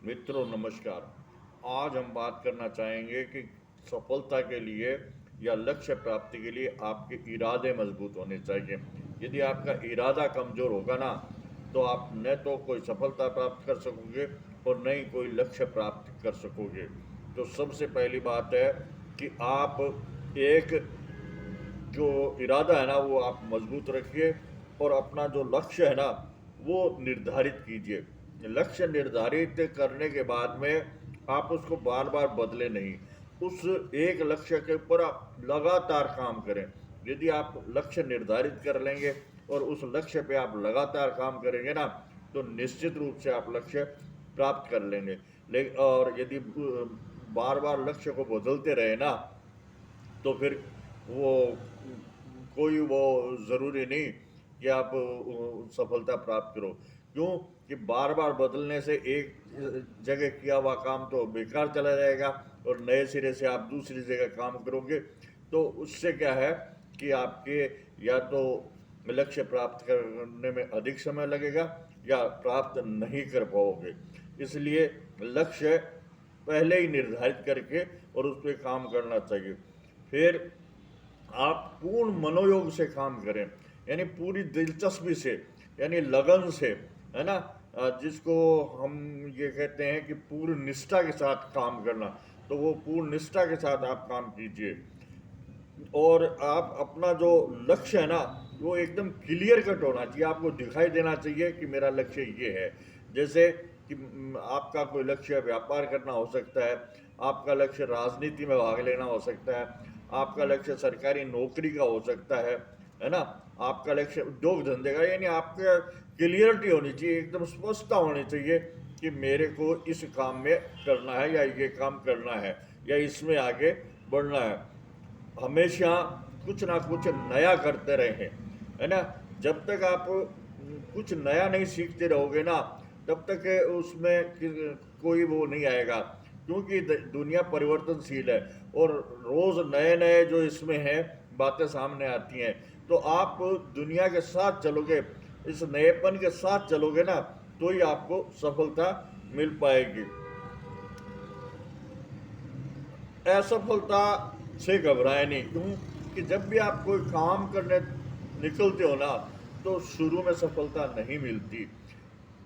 मित्रों नमस्कार। आज हम बात करना चाहेंगे कि सफलता के लिए या लक्ष्य प्राप्ति के लिए आपके इरादे मजबूत होने चाहिए। यदि आपका इरादा कमज़ोर होगा ना, तो आप न तो कोई सफलता प्राप्त कर सकोगे और न ही कोई लक्ष्य प्राप्त कर सकोगे। तो सबसे पहली बात है कि आप एक जो इरादा है ना वो आप मजबूत रखिए और अपना जो लक्ष्य है ना वो निर्धारित कीजिए। लक्ष्य निर्धारित करने के बाद में आप उसको बार बार बदले नहीं। उस एक लक्ष्य के ऊपर आप लगातार काम करें। यदि आप लक्ष्य निर्धारित कर लेंगे और उस लक्ष्य पे आप लगातार काम करेंगे ना, तो निश्चित रूप से आप लक्ष्य प्राप्त कर लेंगे। लेकिन और यदि बार बार लक्ष्य को बदलते रहे ना, तो फिर वो कोई वो ज़रूरी नहीं कि आप सफलता प्राप्त करो। क्यों? कि बार बार बदलने से एक जगह किया हुआ काम तो बेकार चला जाएगा और नए सिरे से आप दूसरी जगह काम करोगे, तो उससे क्या है कि आपके या तो लक्ष्य प्राप्त करने में अधिक समय लगेगा या प्राप्त नहीं कर पाओगे। इसलिए लक्ष्य पहले ही निर्धारित करके और उस पर काम करना चाहिए। फिर आप पूर्ण मनोयोग से काम करें, यानी पूरी दिलचस्पी से, यानी लगन से, है ना। जिसको हम ये कहते हैं कि पूर्ण निष्ठा के साथ काम करना, तो वो पूर्ण निष्ठा के साथ आप काम कीजिए। और आप अपना जो लक्ष्य है ना वो एकदम क्लियर कट होना चाहिए। आपको दिखाई देना चाहिए कि मेरा लक्ष्य ये है। जैसे कि आपका कोई लक्ष्य व्यापार करना हो सकता है, आपका लक्ष्य राजनीति में भाग लेना हो सकता है, आपका लक्ष्य सरकारी नौकरी का हो सकता है ना। आपका लक्ष्य उद्योग धंधे का, यानी आपका क्लियरिटी होनी चाहिए, एकदम स्पष्टता होनी चाहिए कि मेरे को इस काम में करना है या ये काम करना है या इसमें आगे बढ़ना है। हमेशा कुछ ना कुछ नया करते रहें, है ना। जब तक आप कुछ नया नहीं सीखते रहोगे ना, तब तक उसमें कोई वो नहीं आएगा। क्योंकि दुनिया परिवर्तनशील है और रोज नए नए जो इसमें हैं बातें सामने आती हैं। तो आप दुनिया के साथ चलोगे, इस नएपन के साथ चलोगे ना, तो ही आपको सफलता मिल पाएगी। असफलता से घबराए नहीं। क्यों? कि जब भी आप कोई काम करने निकलते हो ना, तो शुरू में सफलता नहीं मिलती।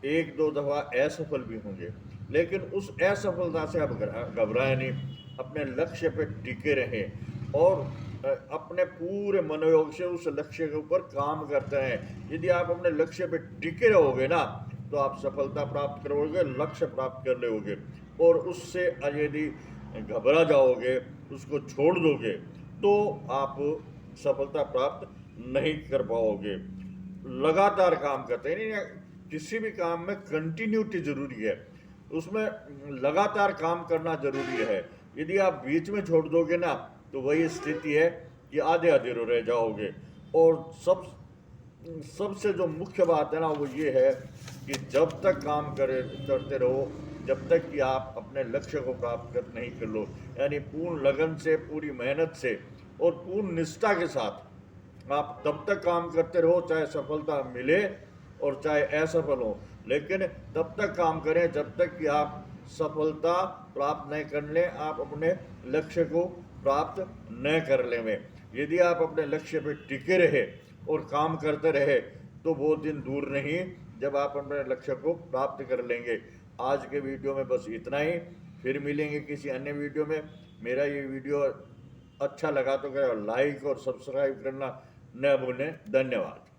एक दो दफा असफल भी होंगे, लेकिन उस असफलता से आप घबराए नहीं। अपने लक्ष्य पे टिके रहें और अपने पूरे मनोयोग से उस लक्ष्य के ऊपर काम करते रहें। यदि आप अपने लक्ष्य पे टिके रहोगे ना, तो आप सफलता प्राप्त करोगे, लक्ष्य प्राप्त कर लोगे। और उससे यदि घबरा जाओगे, उसको छोड़ दोगे, तो आप सफलता प्राप्त नहीं कर पाओगे। लगातार काम करते हैं, नहीं, किसी भी काम में कंटिन्यूटी जरूरी है, उसमें लगातार काम करना जरूरी है। यदि आप बीच में छोड़ दोगे ना, तो वही स्थिति है कि आधे अधूरे रह जाओगे। और सबसे जो मुख्य बात है ना वो ये है कि जब तक काम करते रहो, जब तक कि आप अपने लक्ष्य को प्राप्त कर नहीं कर लो, यानी पूर्ण लगन से, पूरी मेहनत से और पूर्ण निष्ठा के साथ आप तब तक काम करते रहो, चाहे सफलता मिले और चाहे असफल हो। लेकिन तब तक काम करें जब तक कि आप सफलता प्राप्त नहीं कर लें, आप अपने लक्ष्य को प्राप्त न कर लें। यदि आप अपने लक्ष्य पर टिके रहे और काम करते रहे, तो वो दिन दूर नहीं जब आप अपने लक्ष्य को प्राप्त कर लेंगे। आज के वीडियो में बस इतना ही। फिर मिलेंगे किसी अन्य वीडियो में। मेरा ये वीडियो अच्छा लगा तो क्या लाइक और सब्सक्राइब करना न भूलें। धन्यवाद।